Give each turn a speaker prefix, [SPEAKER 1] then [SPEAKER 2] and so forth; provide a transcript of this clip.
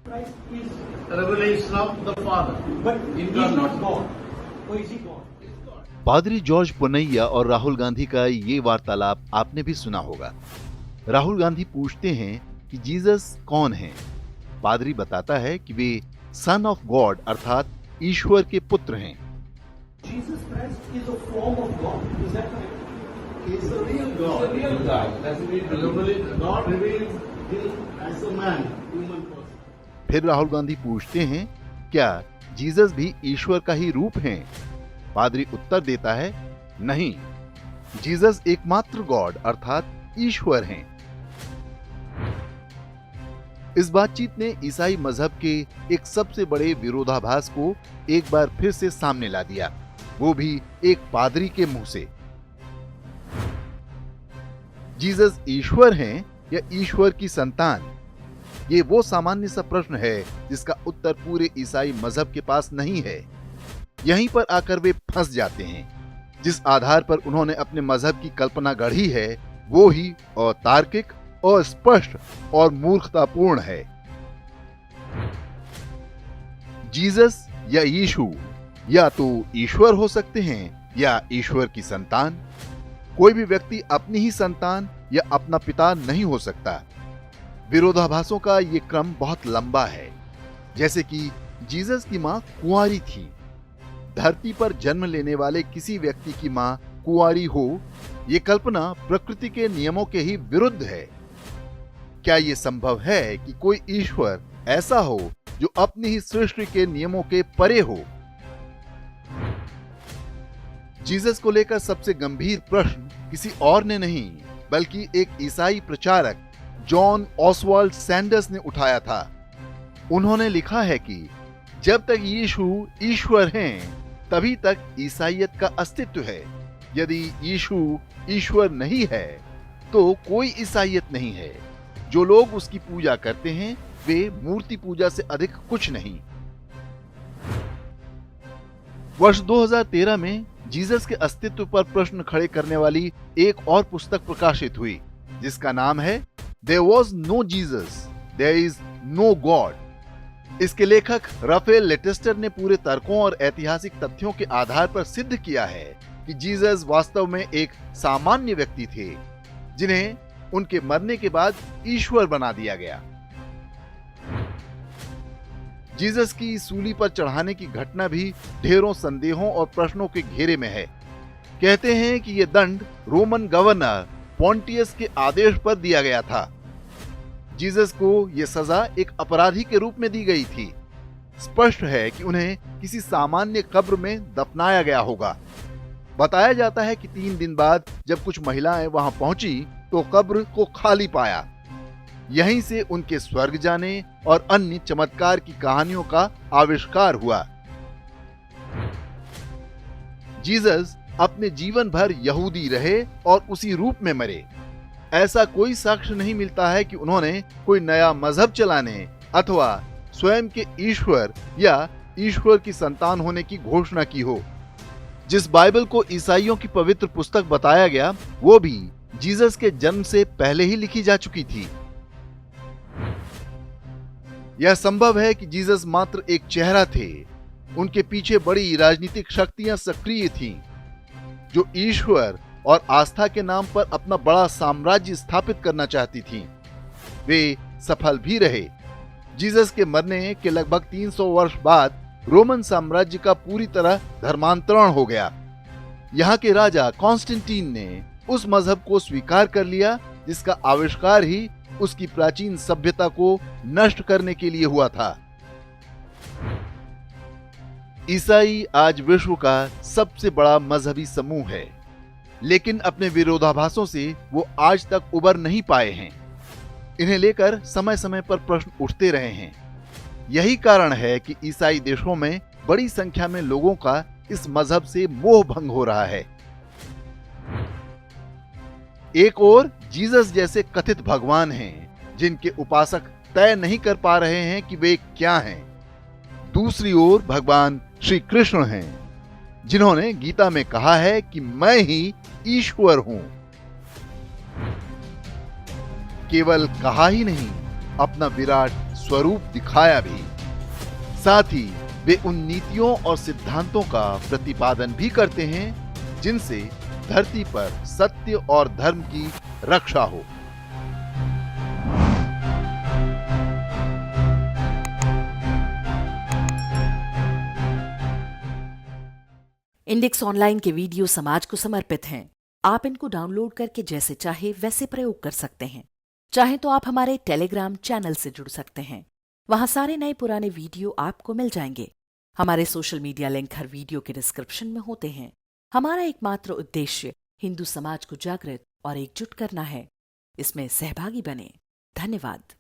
[SPEAKER 1] Christ is revelation of the Father, but he is not God. Or is he God?
[SPEAKER 2] पादरी George पुनैया और राहुल गांधी का ये वार्तालाप आपने भी सुना होगा। राहुल गांधी पूछते हैं कि जीसस कौन हैं? पादरी बताता है कि वे सन ऑफ गॉड अर्थात ईश्वर के पुत्र हैं।
[SPEAKER 1] Jesus Christ is a form of God. Is that correct?
[SPEAKER 3] He is the real God.
[SPEAKER 1] He's the real God.
[SPEAKER 3] That's God revealed him as a man, human person.
[SPEAKER 2] फिर राहुल गांधी पूछते हैं, क्या Jesus भी ईश्वर का ही रूप हैं? पादरी उत्तर देता है, नहीं, जीसस एकमात्र गॉड अर्थात ईश्वर हैं। इस बातचीत ने ईसाई मजहब के एक सबसे बड़े विरोधाभास को एक बार फिर से सामने ला दिया, वो भी एक पादरी के मुंह से। जीसस ईश्वर हैं या ईश्वर की संतान? ये वो सामान्य सा प्रश्न है जिसका उत्तर पूरे ईसाई मजहब के पास नहीं है। यहीं पर आकर वे फंस जाते हैं। जिस आधार पर उन्होंने अपने मजहब की कल्पना गढ़ी है वो ही अतार्किक, अस्पष्ट और मूर्खतापूर्ण है। जीसस या यीशु या तो ईश्वर हो सकते हैं या ईश्वर की संतान। कोई भी व्यक्ति अपनी ही संतान या अपना पिता नहीं हो सकता। विरोधाभासों का ये क्रम बहुत लंबा है। जैसे कि जीसस की मां कुंवारी थी। धरती पर जन्म लेने वाले किसी व्यक्ति की मां कुंवारी हो, ये कल्पना प्रकृति के नियमों के ही विरुद्ध है। क्या ये संभव है कि कोई ईश्वर ऐसा हो जो अपनी ही सृष्टि के नियमों के परे हो? जीसस को लेकर सबसे गंभीर प्रश्न किसी और ने नहीं बल्कि एक ईसाई प्रचारक जॉन ऑसवाल्ड सैंडर्स ने उठाया था। उन्होंने लिखा है कि जब तक यीशु ईश्वर हैं, तभी तक ईसाईयत का अस्तित्व है। यदि यीशु ईश्वर नहीं है तो कोई ईसाईयत नहीं है। जो लोग उसकी पूजा करते हैं वे मूर्ति पूजा से अधिक कुछ नहीं। वर्ष 2013 में जीसस के अस्तित्व पर प्रश्न खड़े करने वाली एक और पुस्तक प्रकाशित हुई जिसका नाम है There was no Jesus, there is no God। इसके लेखक राफेल लेटेस्टर ने पूरे तर्कों और ऐतिहासिक तथ्यों के आधार पर सिद्ध किया है कि जीसस वास्तव में एक सामान्य व्यक्ति थे जिन्हें उनके मरने के बाद ईश्वर बना दिया गया। जीसस की सूली पर चढ़ाने की घटना भी ढेरों संदेहों और प्रश्नों के घेरे में है। कहते हैं कि यह दंड रोमन गवर्नर पॉन्टियस के आदेश पर दिया गया था। जीसस को यह सजा एक अपराधी के रूप में दी गई थी। स्पष्ट है कि उन्हें किसी सामान्य कब्र में दफनाया गया होगा। बताया जाता है कि 3 दिन बाद जब कुछ महिलाएं वहां पहुंची तो कब्र को खाली पाया। यहीं से उनके स्वर्ग जाने और अन्य चमत्कार की कहानियों का आविष्कार हुआ। जीसस अपने जीवन भर यहूदी रहे और उसी रूप में मरे। ऐसा कोई साक्ष्य नहीं मिलता है कि उन्होंने कोई नया मजहब चलाने अथवा स्वयं के ईश्वर या ईश्वर की संतान होने की घोषणा की हो। जिस बाइबल को ईसाइयों की पवित्र पुस्तक बताया गया वो भी जीसस के जन्म से पहले ही लिखी जा चुकी थी। यह संभव है कि जीसस मात्र एक चेहरा थे। उनके पीछे बड़ी राजनीतिक शक्तियां सक्रिय थीं जो ईश्वर और आस्था के नाम पर अपना बड़ा साम्राज्य स्थापित करना चाहती थीं। वे सफल भी रहे। जीसस के मरने के लगभग 300 वर्ष बाद रोमन साम्राज्य का पूरी तरह धर्मांतरण हो गया। यहाँ के राजा कॉन्स्टेंटीन ने उस मजहब को स्वीकार कर लिया जिसका आविष्कार ही उसकी प्राचीन सभ्यता को नष्ट करने के लिए हुआ था। ईसाई आज विश्व का सबसे बड़ा मजहबी समूह है, लेकिन अपने विरोधाभासों से वो आज तक उबर नहीं पाए हैं। इन्हें लेकर समय समय पर प्रश्न उठते रहे हैं। यही कारण है कि ईसाई देशों में बड़ी संख्या में लोगों का इस मजहब से मोह भंग हो रहा है। एक ओर जीसस जैसे कथित भगवान हैं जिनके उपासक तय नहीं कर पा रहे हैं कि वे क्या हैं। दूसरी ओर भगवान श्री कृष्ण हैं जिन्होंने गीता में कहा है कि मैं ही ईश्वर हूं। केवल कहा ही नहीं, अपना विराट स्वरूप दिखाया भी। साथ ही वे उन नीतियों और सिद्धांतों का प्रतिपादन भी करते हैं जिनसे धरती पर सत्य और धर्म की रक्षा हो।
[SPEAKER 4] इंडेक्स ऑनलाइन के वीडियो समाज को समर्पित हैं। आप इनको डाउनलोड करके जैसे चाहे वैसे प्रयोग कर सकते हैं। चाहे तो आप हमारे टेलीग्राम चैनल से जुड़ सकते हैं। वहां सारे नए पुराने वीडियो आपको मिल जाएंगे। हमारे सोशल मीडिया लिंक हर वीडियो के डिस्क्रिप्शन में होते हैं। हमारा एकमात्र उद्देश्य हिंदू समाज को जागृत और एकजुट करना है। इसमें सहभागी बने। धन्यवाद।